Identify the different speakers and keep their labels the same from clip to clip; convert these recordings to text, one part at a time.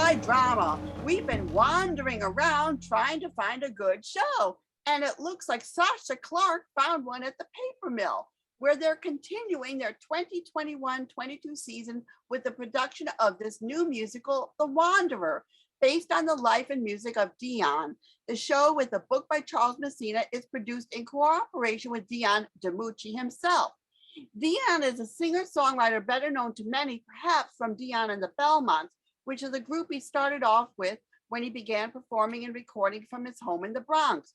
Speaker 1: my drama. We've been wandering around trying to find a good show. And it looks like Sasha Clarke found one at the paper mill, where they're continuing their 2021-22 season with the production of this new musical, The Wanderer, based on the life and music of Dion. The show, with a book by Charles Messina, is produced in cooperation with Dion DiMucci himself. Dion is a singer-songwriter better known to many, perhaps from Dion and the Belmonts, which is a group he started off with when he began performing and recording from his home in the Bronx.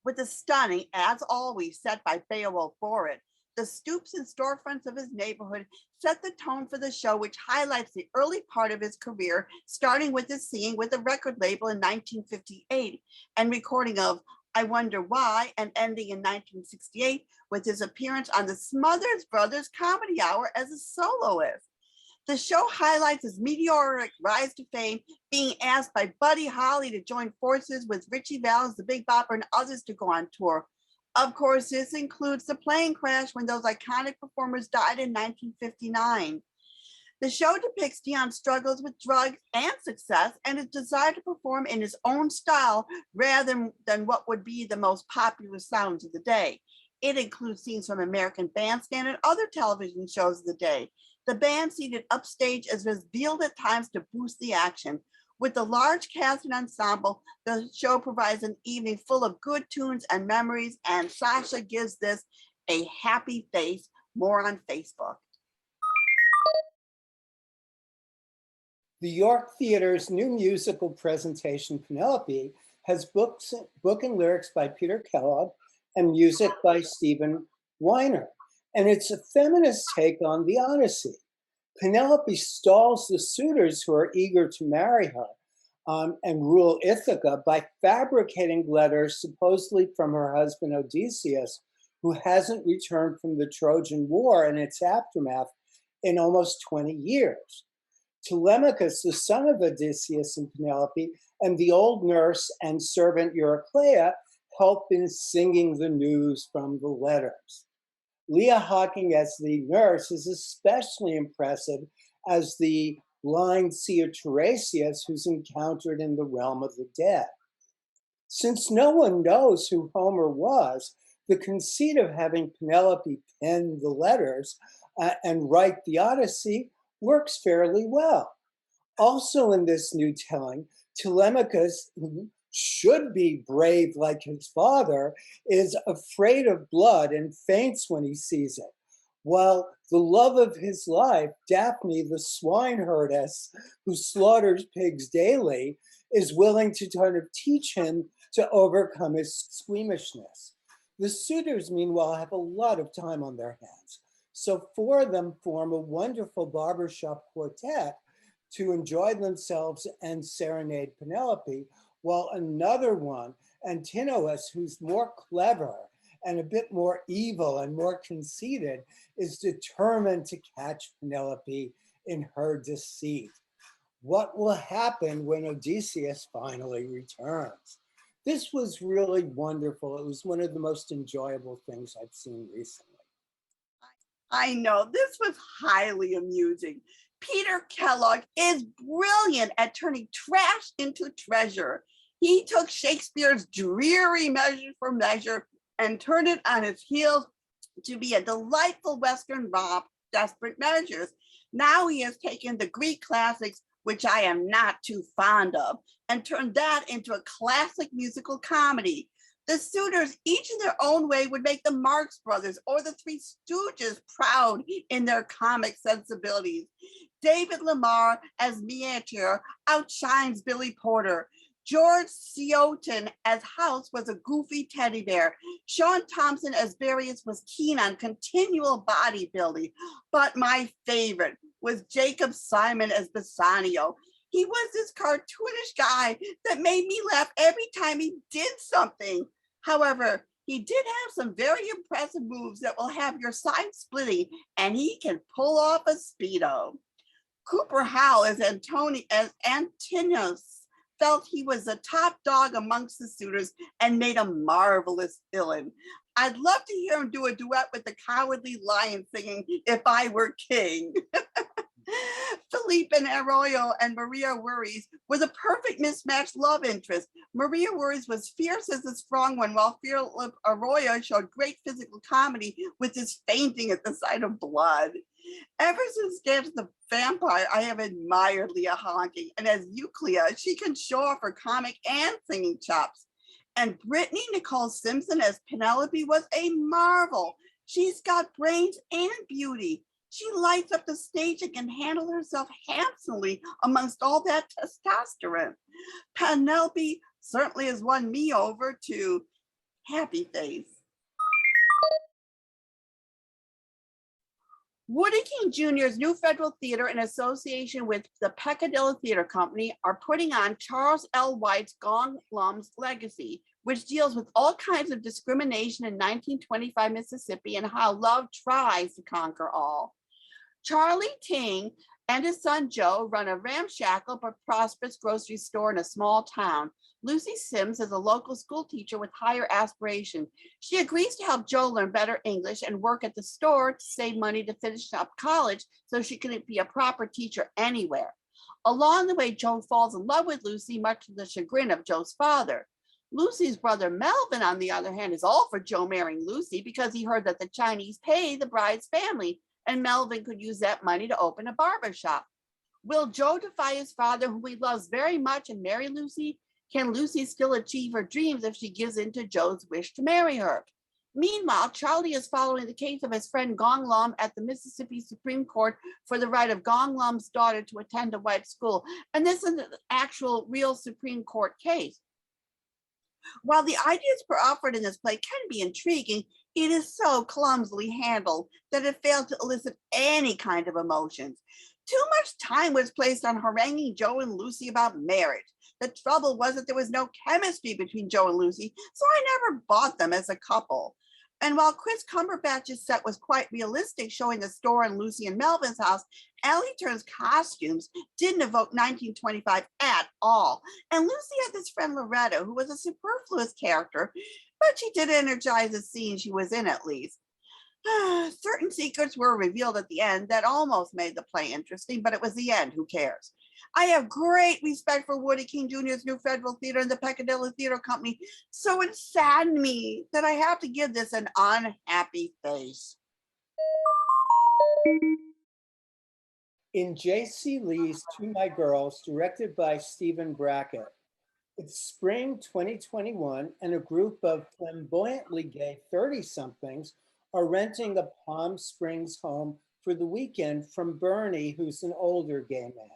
Speaker 1: With a stunning, as always, set by Beowulf Borrett, the stoops and storefronts of his neighborhood set the tone for the show, which highlights the early part of his career, starting with his singing with a record label in 1958 and recording of I Wonder Why, and ending in 1968 with his appearance on the Smothers Brothers Comedy Hour as a soloist. The show highlights his meteoric rise to fame, being asked by Buddy Holly to join forces with Richie Valens, the Big Bopper, and others to go on tour. Of course, this includes the plane crash when those iconic performers died in 1959. The show depicts Dion's struggles with drugs and success and his desire to perform in his own style rather than what would be the most popular sounds of the day. It includes scenes from American Bandstand and other television shows of the day. The band seated upstage is revealed at times to boost the action. With the large cast and ensemble, the show provides an evening full of good tunes and memories, and Sasha gives this a happy face. More on Facebook.
Speaker 2: The York Theater's new musical presentation, Penelope, has book and lyrics by Peter Kellogg and music by Stephen Weiner, and it's a feminist take on the Odyssey. Penelope stalls the suitors who are eager to marry her and rule Ithaca by fabricating letters supposedly from her husband Odysseus, who hasn't returned from the Trojan War and its aftermath in almost 20 years. Telemachus, the son of Odysseus and Penelope, and the old nurse and servant Eurycleia help in singing the news from the letters. Leah Hawking as the nurse is especially impressive as the blind seer Tiresias, who's encountered in the realm of the dead. Since no one knows who Homer was, the conceit of having Penelope pen the letters and write the Odyssey works fairly well. Also in this new telling, Telemachus, who should be brave like his father, is afraid of blood and faints when he sees it, while the love of his life, Daphne, the swineherdess who slaughters pigs daily, is willing to kind of teach him to overcome his squeamishness. The suitors, meanwhile, have a lot of time on their hands, so four of them form a wonderful barbershop quartet to enjoy themselves and serenade Penelope, while another one, Antinous, who's more clever and a bit more evil and more conceited, is determined to catch Penelope in her deceit. What will happen when Odysseus finally returns? This was really wonderful. It was one of the most enjoyable things I've seen recently.
Speaker 1: I know, this was highly amusing. Peter Kellogg is brilliant at turning trash into treasure. He took Shakespeare's dreary Measure for Measure and turned it on its heels to be a delightful Western romp, Desperate Measures. Now he has taken the Greek classics, which I am not too fond of, and turned that into a classic musical comedy. The suitors, each in their own way, would make the Marx Brothers or the Three Stooges proud in their comic sensibilities. David Lamar as Miniature outshines Billy Porter. George Sioton as House was a goofy teddy bear. Sean Thompson as Various was keen on continual bodybuilding. But my favorite was Jacob Simon as Bassanio. He was this cartoonish guy that made me laugh every time he did something. However, he did have some very impressive moves that will have your side splitting, and he can pull off a Speedo. Cooper Howell as Antinous felt he was the top dog amongst the suitors and made a marvelous villain. I'd love to hear him do a duet with the Cowardly Lion singing If I Were King. Felipe and Arroyo and Maria Worries were the perfect mismatched love interest. Maria Worries was fierce as the strong one, while Philip Arroyo showed great physical comedy with his fainting at the sight of blood. Ever since Dance the Vampire, I have admired Leah Honking, and as Euclid, she can show off her comic and singing chops. And Brittany Nicole Simpson as Penelope was a marvel. She's got brains and beauty. She lights up the stage and can handle herself handsomely amongst all that testosterone. Penelope certainly has won me over to happy face. Woodie King Jr.'s New Federal Theater, in association with the Peccadillo Theater Company, are putting on Charles L. White's Gong Lum's Legacy, which deals with all kinds of discrimination in 1925 Mississippi and how love tries to conquer all. Charlie Ting and his son Joe run a ramshackle but prosperous grocery store in a small town. Lucy Sims is a local school teacher with higher aspirations. She agrees to help Joe learn better English and work at the store to save money to finish up college so she can be a proper teacher anywhere. Along the way, Joe falls in love with Lucy, much to the chagrin of Joe's father. Lucy's brother Melvin, on the other hand, is all for Joe marrying Lucy because he heard that the Chinese pay the bride's family, and Melvin could use that money to open a barber shop. Will Joe defy his father, whom he loves very much, and marry Lucy? Can Lucy still achieve her dreams if she gives in to Joe's wish to marry her? Meanwhile, Charlie is following the case of his friend Gong Lum at the Mississippi Supreme Court for the right of Gong Lum's daughter to attend a white school. And this is an actual real Supreme Court case. While the ideas offered in this play can be intriguing, it is so clumsily handled that it failed to elicit any kind of emotions. Too much time was placed on haranguing Joe and Lucy about marriage. The trouble was that there was no chemistry between Joe and Lucy, so I never bought them as a couple. And while Chris Cumberbatch's set was quite realistic, showing the store in Lucy and Melvin's house, Ellie Turn's costumes didn't evoke 1925 at all. And Lucy had this friend Loretta, who was a superfluous character, but she did energize the scene she was in at least. Certain secrets were revealed at the end that almost made the play interesting, but it was the end, who cares? I have great respect for Woodie King Jr.'s New Federal Theater and the Peccadillo Theater Company, so it saddened me that I have to give this an unhappy face.
Speaker 2: In J.C. Lee's To My Girls, directed by Stephen Brackett, it's spring 2021 and a group of flamboyantly gay 30-somethings are renting a Palm Springs home for the weekend from Bernie, who's an older gay man.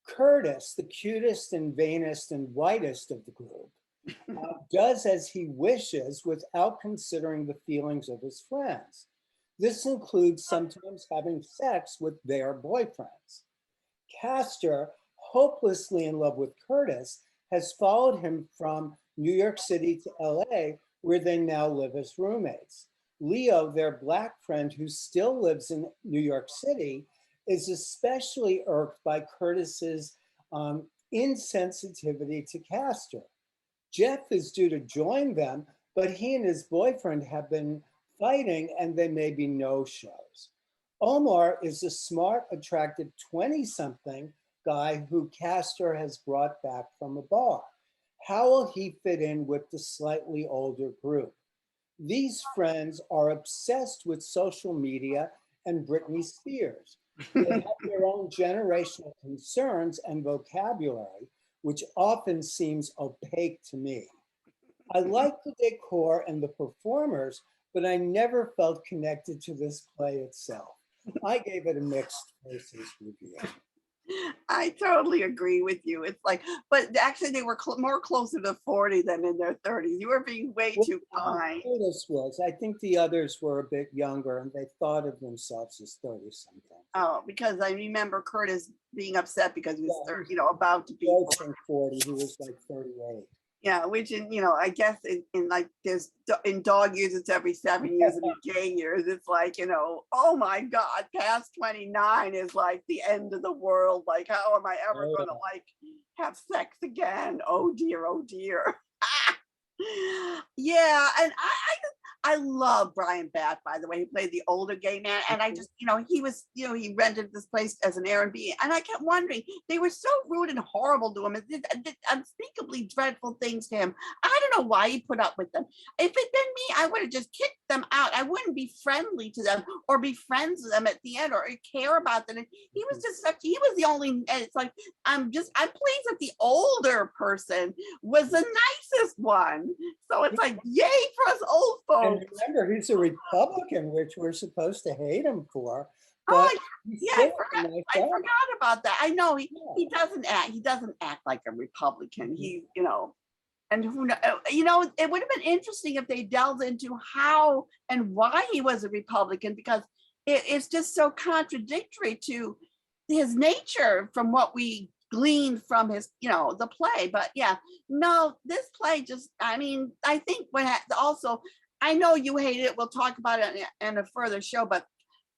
Speaker 2: Curtis, the cutest and vainest and whitest of the group, does as he wishes without considering the feelings of his friends. This includes sometimes having sex with their boyfriends. Castor, hopelessly in love with Curtis, has followed him from New York City to LA, where they now live as roommates. Leo, their Black friend who still lives in New York City, is especially irked by Curtis's insensitivity to Castor. Jeff is due to join them, but he and his boyfriend have been fighting and they may be no-shows. Omar is a smart, attractive 20-something guy who Castor has brought back from a bar. How will he fit in with the slightly older group? These friends are obsessed with social media and Britney Spears. They have their own generational concerns and vocabulary, which often seems opaque to me. I like the decor and the performers, but I never felt connected to this play itself. I gave it a mixed versus review.
Speaker 1: I totally agree with you. It's like, but actually they were more closer to 40 than in their 30s. You were being way too kind.
Speaker 2: Curtis was. I think the others were a bit younger and they thought of themselves as 30-something.
Speaker 1: Oh, because I remember Curtis being upset because he was 30, about to be
Speaker 2: 40. He was like 38.
Speaker 1: Yeah, which I guess in like there's in dog years it's every 7 years, and in gay years it's like, oh my God, past 29 is like the end of the world. Like, how am I ever gonna like have sex again? Oh dear, oh dear. Yeah, and I love Brian Batt, by the way. He played the older gay man, and I just, he was, he rented this place as an Airbnb, and I kept wondering, they were so rude and horrible to him, and did unspeakably dreadful things to him. I don't know why he put up with them. If it'd been me, I would have just kicked them out. I wouldn't be friendly to them or be friends with them at the end or care about them. And he was just he was the only, and it's like, I'm pleased that the older person was the nicest one. So it's like, yay for us old
Speaker 2: And
Speaker 1: folks.
Speaker 2: remember, he's a Republican, which we're supposed to hate him for.
Speaker 1: Oh,
Speaker 2: But
Speaker 1: yeah, I forgot about that. I know he doesn't act like a Republican. He, and who know, it would have been interesting if they delved into how and why he was a Republican, because it's just so contradictory to his nature from what we gleaned from his, the play. But yeah, no, this play just, I mean, I think also, I know you hate it. We'll talk about it in a further show, but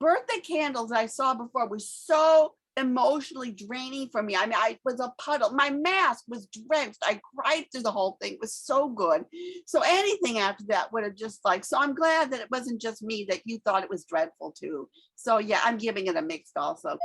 Speaker 1: Birthday Candles I saw before was so emotionally draining for me. I mean, I was a puddle. My mask was drenched. I cried through the whole thing. It was so good. So anything after that would have just so I'm glad that it wasn't just me, that you thought it was dreadful too. So yeah, I'm giving it a mixed also.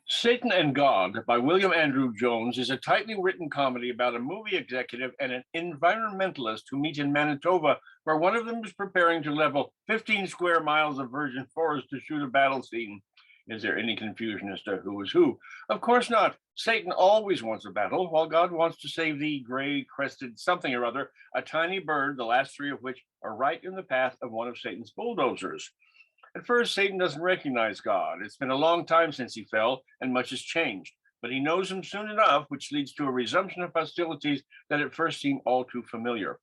Speaker 3: Satan and God by William Andrew Jones is a tightly written comedy about a movie executive and an environmentalist who meet in Manitoba, where one of them is preparing to level 15 square miles of virgin forest to shoot a battle scene. Is there any confusion as to who is who? Of course not. Satan always wants a battle, while God wants to save the gray-crested something or other, a tiny bird, the last three of which are right in the path of one of Satan's bulldozers. At first, Satan doesn't recognize God. It's been a long time since he fell, and much has changed. But he knows him soon enough, which leads to a resumption of hostilities that at first seem all too familiar.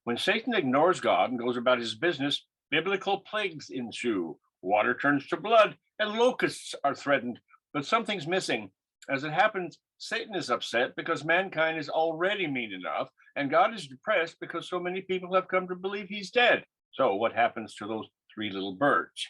Speaker 3: When Satan ignores God and goes about his business, biblical plagues ensue. Water turns to blood, and locusts are threatened. But something's missing. As it happens, Satan is upset because mankind is already mean enough, and God is depressed because so many people have come to believe he's dead. So what happens to those three little birds?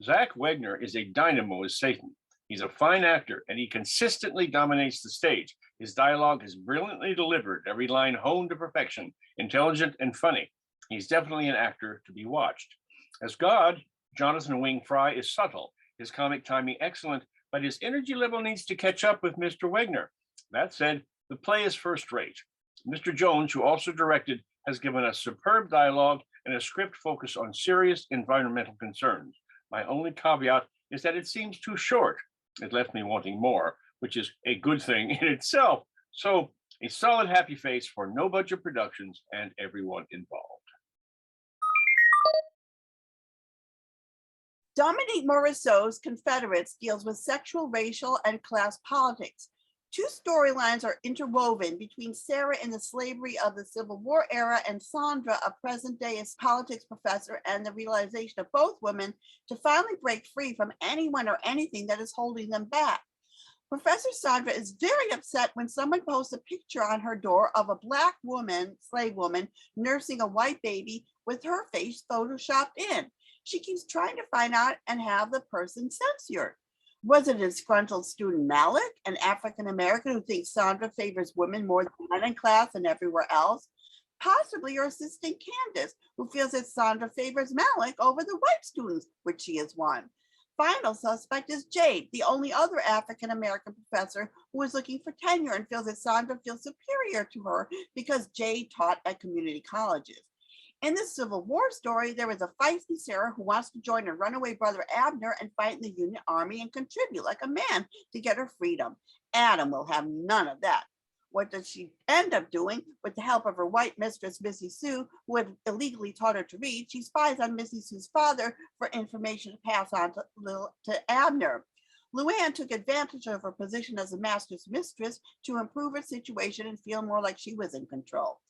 Speaker 3: Zach Wagner is a dynamo as Satan. He's a fine actor, and he consistently dominates the stage. His dialogue is brilliantly delivered, every line honed to perfection, intelligent and funny. He's definitely an actor to be watched. As God, Jonathan Wing Fry is subtle, his comic timing excellent, but his energy level needs to catch up with Mr. Wagner. That said, the play is first rate. Mr. Jones, who also directed, has given us superb dialogue and a script focused on serious environmental concerns. My only caveat is that it seems too short. It left me wanting more, which is a good thing in itself. So a solid happy face for No Budget Productions and everyone involved.
Speaker 1: Dominique Morisseau's Confederates deals with sexual, racial, and class politics. Two storylines are interwoven between Sarah in the slavery of the Civil War era and Sandra, a present-day politics professor, and the realization of both women to finally break free from anyone or anything that is holding them back. Professor Sandra is very upset when someone posts a picture on her door of a Black woman, slave woman, nursing a white baby with her face photoshopped in. She keeps trying to find out and have the person censored. Was it a disgruntled student Malik, an African-American who thinks Sandra favors women more than men in class and everywhere else? Possibly her assistant Candace, who feels that Sandra favors Malik over the white students, which she is one. Final suspect is Jade, the only other African-American professor who is looking for tenure and feels that Sandra feels superior to her because Jade taught at community colleges. In the Civil War story, there is a feisty Sarah who wants to join her runaway brother Abner and fight in the Union Army and contribute like a man to get her freedom. Adam will have none of that. What does she end up doing? With the help of her white mistress, Missy Sue, who had illegally taught her to read, she spies on Missy Sue's father for information to pass on to Abner. Luann took advantage of her position as a master's mistress to improve her situation and feel more like she was in control.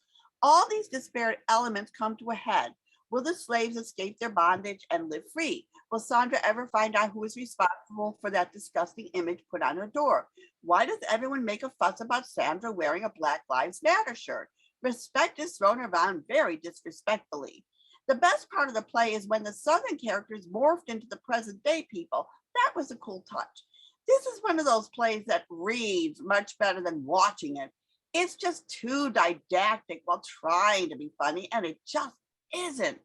Speaker 1: All these disparate elements come to a head. Will the slaves escape their bondage and live free? Will Sandra ever find out who is responsible for that disgusting image put on her door? Why does everyone make a fuss about Sandra wearing a Black Lives Matter shirt? Respect is thrown around very disrespectfully. The best part of the play is when the Southern characters morphed into the present day people. That was a cool touch. This is one of those plays that reads much better than watching it. It's just too didactic while trying to be funny, and it just isn't.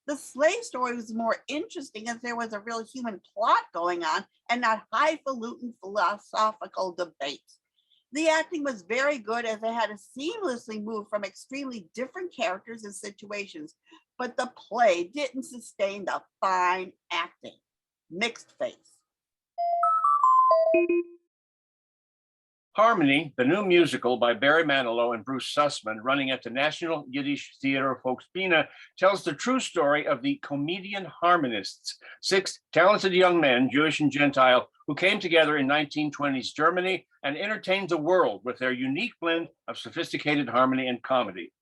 Speaker 1: The slave story was more interesting as there was a real human plot going on and not highfalutin philosophical debates. The acting was very good as they had to seamlessly move from extremely different characters and situations, but the play didn't sustain the fine acting. Mixed face.
Speaker 3: Harmony, the new musical by Barry Manilow and Bruce Sussman, running at the National Yiddish Theater Folksbiene, tells the true story of the comedian harmonists, 6 talented young men, Jewish and Gentile, who came together in 1920s Germany and entertained the world with their unique blend of sophisticated harmony and comedy.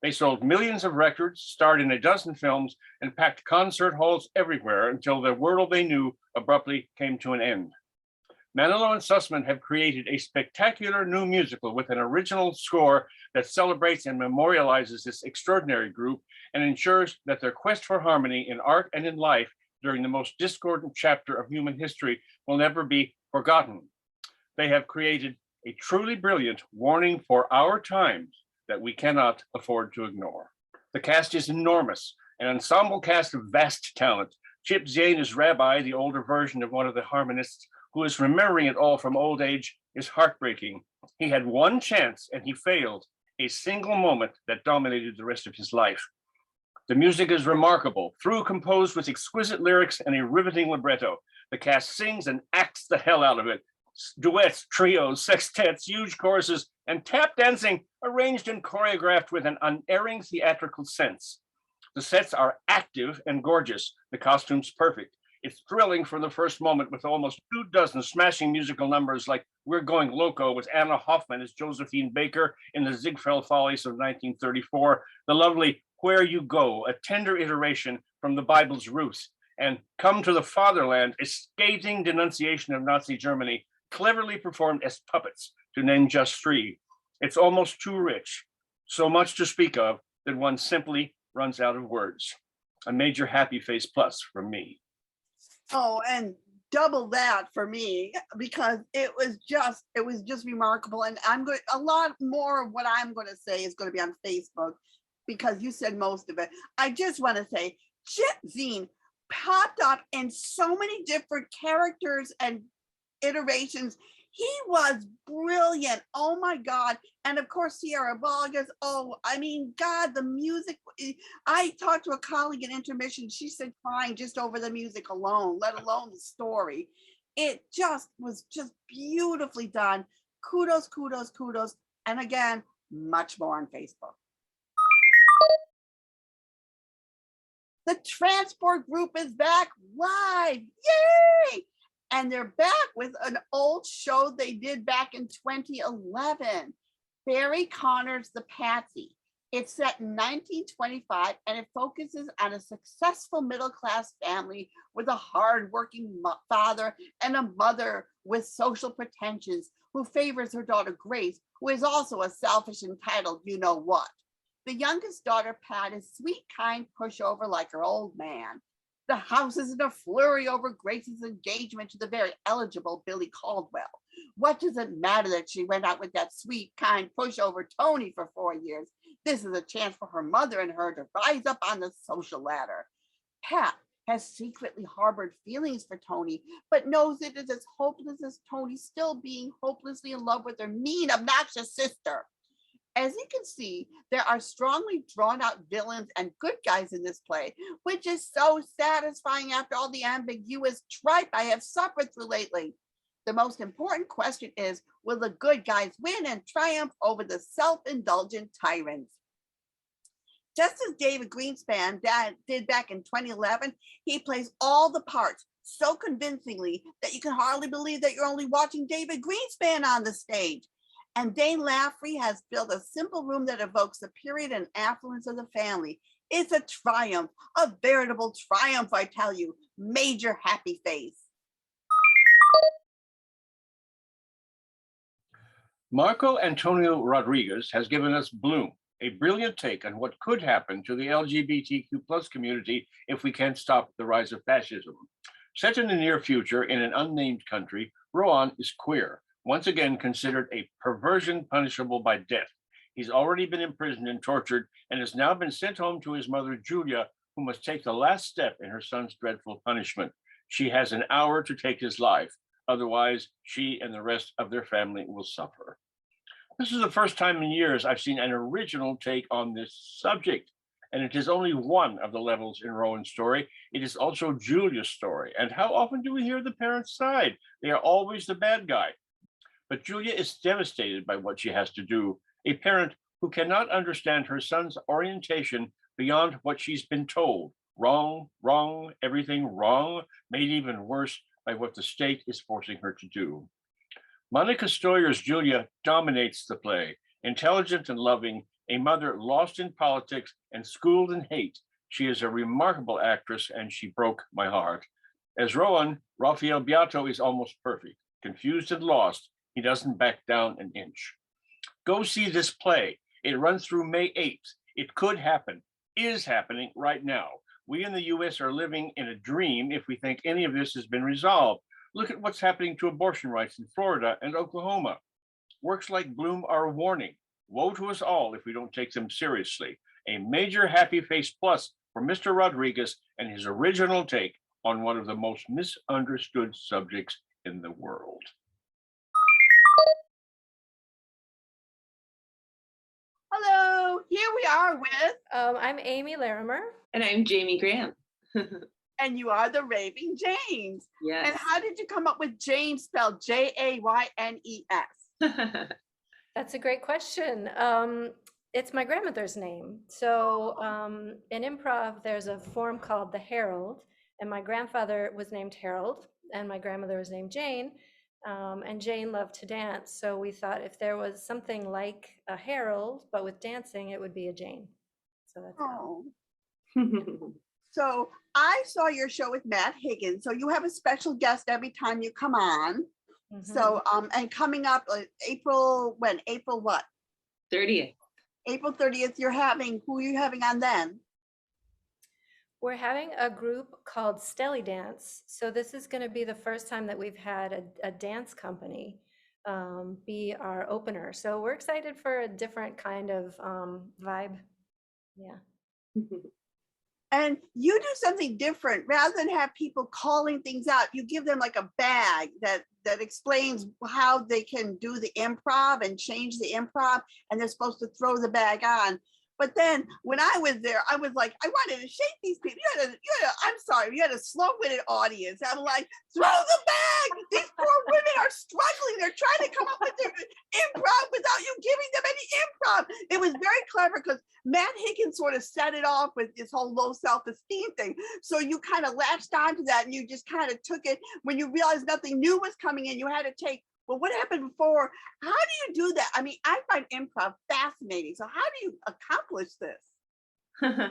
Speaker 3: They sold millions of records, starred in a dozen films, and packed concert halls everywhere until the world they knew abruptly came to an end. Manilow and Sussman have created a spectacular new musical with an original score that celebrates and memorializes this extraordinary group and ensures that their quest for harmony in art and in life during the most discordant chapter of human history will never be forgotten. They have created a truly brilliant warning for our times that we cannot afford to ignore. The cast is enormous, an ensemble cast of vast talent. Chip Zane is Rabbi, the older version of one of the harmonists, who is remembering it all from old age, is heartbreaking. He had one chance and he failed, a single moment that dominated the rest of his life. The music is remarkable, composed with exquisite lyrics and a riveting libretto. The cast sings and acts the hell out of it. Duets, trios, sextets, huge choruses, and tap dancing arranged and choreographed with an unerring theatrical sense. The sets are active and gorgeous, the costumes perfect. It's thrilling from the first moment with almost 24 smashing musical numbers like We're Going Loco with Anna Hoffman as Josephine Baker in the Ziegfeld Follies of 1934, the lovely Where You Go, a tender iteration from the Bible's Ruth, and Come to the Fatherland, a scathing denunciation of Nazi Germany, cleverly performed as puppets, to name just 3. It's almost too rich, so much to speak of that one simply runs out of words. A major happy face plus from me.
Speaker 1: Oh, and double that for me, because it was just remarkable. And a lot more of what I'm going to say is going to be on Facebook because you said most of it. I just want to say Chip Zine popped up in so many different characters and iterations. He was brilliant. Oh my God. And of course, Sierra Vargas. Oh, I mean, God, the music. I talked to a colleague in intermission. She said crying just over the music alone, let alone the story. It just was just beautifully done. Kudos, kudos, kudos. And again, much more on Facebook. The Transport Group is back live. Yay! And they're back with an old show they did back in 2011, Barry Connor's The Patsy. It's set in 1925 and it focuses on a successful middle-class family with a hard-working father and a mother with social pretensions who favors her daughter Grace, who is also a selfish, entitled you-know-what. The youngest daughter, Pat, is sweet, kind pushover like her old man. The house is in a flurry over Grace's engagement to the very eligible Billy Caldwell. What does it matter that she went out with that sweet, kind pushover Tony for 4 years? This is a chance for her mother and her to rise up on the social ladder. Pat has secretly harbored feelings for Tony, but knows it is as hopeless as Tony still being hopelessly in love with her mean, obnoxious sister. As you can see, there are strongly drawn out villains and good guys in this play, which is so satisfying after all the ambiguous tripe I have suffered through lately. The most important question is, will the good guys win and triumph over the self-indulgent tyrants? Just as David Greenspan did back in 2011, he plays all the parts so convincingly that you can hardly believe that you're only watching David Greenspan on the stage. And Dane Laffrey has built a simple room that evokes the period and affluence of the family. It's a triumph, a veritable triumph, I tell you. Major happy face.
Speaker 3: Marco Antonio Rodriguez has given us Bloom, a brilliant take on what could happen to the LGBTQ plus community if we can't stop the rise of fascism. Set in the near future in an unnamed country, Rohan is queer, once again considered a perversion punishable by death. He's already been imprisoned and tortured and has now been sent home to his mother, Julia, who must take the last step in her son's dreadful punishment. She has an hour to take his life. Otherwise, she and the rest of their family will suffer. This is the first time in years I've seen an original take on this subject, and it is only one of the levels in Rowan's story. It is also Julia's story. And how often do we hear the parents' side? They are always the bad guy. But Julia is devastated by what she has to do. A parent who cannot understand her son's orientation beyond what she's been told. Wrong, wrong, everything wrong, made even worse by what the state is forcing her to do. Monica Stoyer's Julia dominates the play. Intelligent and loving, a mother lost in politics and schooled in hate. She is a remarkable actress and she broke my heart. As Rowan, Rafael Beato is almost perfect. Confused and lost, he doesn't back down an inch. Go see this play. It runs through May 8th. It could happen, is happening right now. We in the US are living in a dream if we think any of this has been resolved. Look at what's happening to abortion rights in Florida and Oklahoma. Works like Bloom are a warning. Woe to us all if we don't take them seriously. A major happy face plus for Mr. Rodriguez and his original take on one of the most misunderstood subjects in the world.
Speaker 1: Hello, here we are with,
Speaker 4: I'm Amy Larimer.
Speaker 5: And I'm Jamie Graham.
Speaker 1: and you are the Raving Jaynes.
Speaker 5: Yes.
Speaker 1: And how did you come up with Jaynes spelled Jaynes?
Speaker 4: That's a great question. It's my grandmother's name. So in improv, there's a form called the Herald, and my grandfather was named Harold, and my grandmother was named Jane. And Jane loved to dance, so we thought if there was something like a Harold, but with dancing, it would be a Jane. So that's how.
Speaker 1: Oh. So I saw your show with Matt Higgins. So you have a special guest every time you come on. So and coming up April what?
Speaker 5: 30th.
Speaker 1: April 30th, you're having, who are you having on then?
Speaker 4: We're having a group called Stelly Dance. So this is going to be the first time that we've had a dance company be our opener. So we're excited for a different kind of vibe. Yeah.
Speaker 1: And you do something different. Rather than have people calling things out, you give them like a bag that explains how they can do the improv and change the improv, and they're supposed to throw the bag on. But then when I was there, I was like, I wanted to shake these people. You had a slow-witted audience. I'm like, throw the bag. These poor women are struggling. They're trying to come up with their improv without you giving them any improv. It was very clever because Matt Higgins sort of set it off with this whole low self-esteem thing. So you kind of latched onto that and you just kind of took it. When you realized nothing new was coming in, you had to take, well, what happened before? How do you do that? I mean, I find improv fascinating. So how do you accomplish this?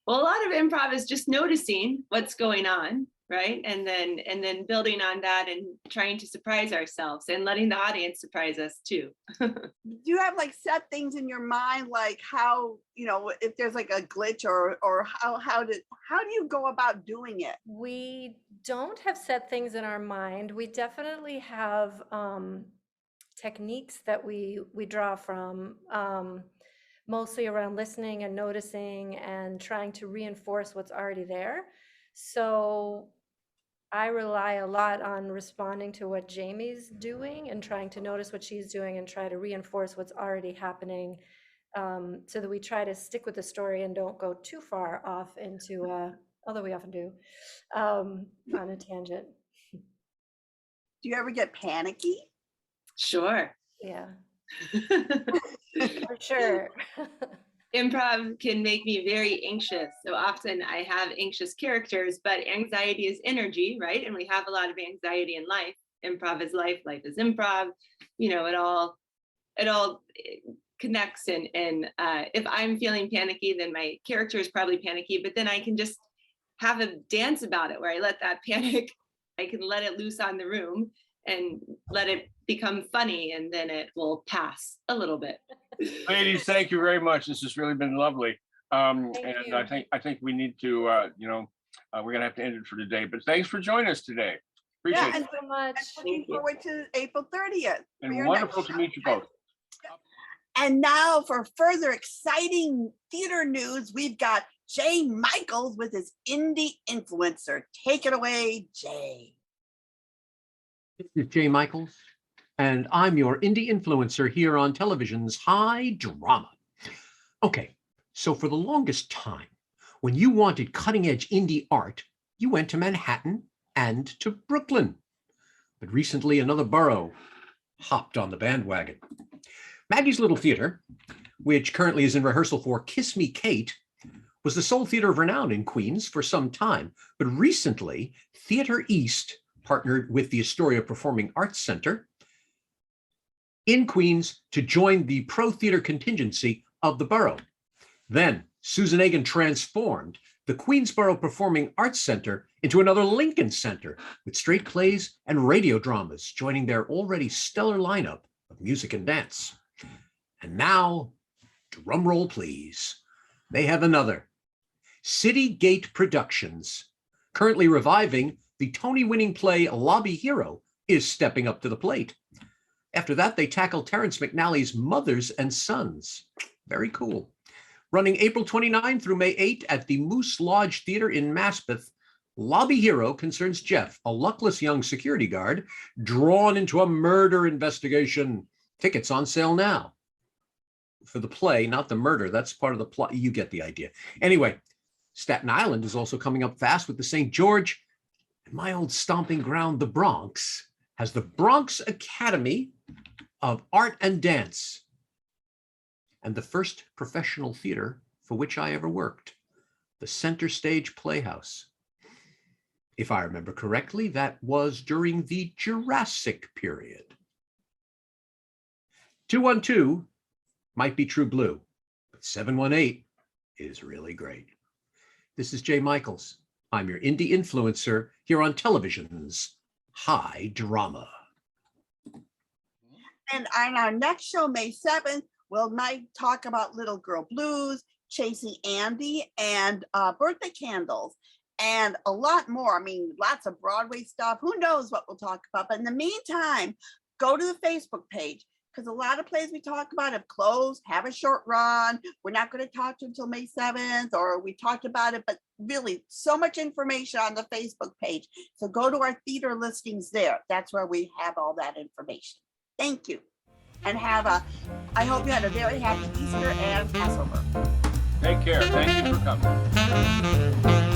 Speaker 5: Well, a lot of improv is just noticing what's going on, right? And then building on that and trying to surprise ourselves and letting the audience surprise us too.
Speaker 1: Do you have like set things in your mind, like how, if there's like a glitch or how do you go about doing it?
Speaker 4: We don't have set things in our mind. We definitely have techniques that we draw from, mostly around listening and noticing and trying to reinforce what's already there. So I rely a lot on responding to what Jamie's doing and trying to notice what she's doing and try to reinforce what's already happening, so that we try to stick with the story and don't go too far off into, although we often do, on a tangent.
Speaker 1: Do you ever get panicky?
Speaker 5: Sure.
Speaker 4: Yeah, for sure.
Speaker 5: Improv can make me very anxious. So often I have anxious characters, but anxiety is energy, right? And we have a lot of anxiety in life. Improv is life, life is improv. It all connects. And if I'm feeling panicky, then my character is probably panicky, but then I can just have a dance about it where I let that panic, I can let it loose on the room and let it become funny, and then it will pass a little bit.
Speaker 3: Ladies, thank you very much. This has really been lovely. And
Speaker 4: you.
Speaker 3: I think we need to, we're gonna have to end it for today. But thanks for joining us today. Appreciate
Speaker 1: Yeah,
Speaker 3: it.
Speaker 4: So much.
Speaker 1: and looking forward to April 30th.
Speaker 3: And
Speaker 1: for your
Speaker 3: wonderful
Speaker 1: next
Speaker 3: to meet you both.
Speaker 1: And now for further exciting theater news, we've got Jay Michaels with his Indie Influencer. Take it away, Jay.
Speaker 6: This is Jay Michaels, and I'm your indie influencer here on television's High Drama. Okay, so for the longest time, when you wanted cutting-edge indie art, you went to Manhattan and to Brooklyn. But recently, another borough hopped on the bandwagon. Maggie's Little Theater, which currently is in rehearsal for Kiss Me, Kate, was the sole theater of renown in Queens for some time. But recently, Theater East partnered with the Astoria Performing Arts Center in Queens to join the pro theater contingency of the borough. Then Susan Egan transformed the Queensboro Performing Arts Center into another Lincoln Center with straight plays and radio dramas joining their already stellar lineup of music and dance. And now, drum roll please, they have another. City Gate Productions, currently reviving the Tony-winning play Lobby Hero, is stepping up to the plate. After that, they tackle Terrence McNally's Mothers and Sons. Very cool. Running April 29 through May 8 at the Moose Lodge Theater in Maspeth, Lobby Hero concerns Jeff, a luckless young security guard, drawn into a murder investigation. Tickets on sale now. For the play, not the murder. That's part of the plot. You get the idea. Anyway, Staten Island is also coming up fast with the St. George. And my old stomping ground, the Bronx, has the Bronx Academy of Art and Dance, and the first professional theater for which I ever worked, the Center Stage Playhouse. If I remember correctly, that was during the Jurassic period. 212 might be true blue, but 718 is really great. This is Jay Michaels. I'm your indie influencer here on television's High Drama.
Speaker 1: And on our next show, May 7th, we'll might talk about Little Girl Blues, Chasing Andy, and Birthday Candles, and a lot more. I mean, lots of Broadway stuff. Who knows what we'll talk about? But in the meantime, go to the Facebook page, because a lot of plays we talk about have closed, have a short run. We're not going to talk to until May 7th, or we talked about it, but really so much information on the Facebook page. So go to our theater listings there. That's where we have all that information. Thank you. And I hope you had a very happy Easter and Passover.
Speaker 3: Take care. Thank you for coming.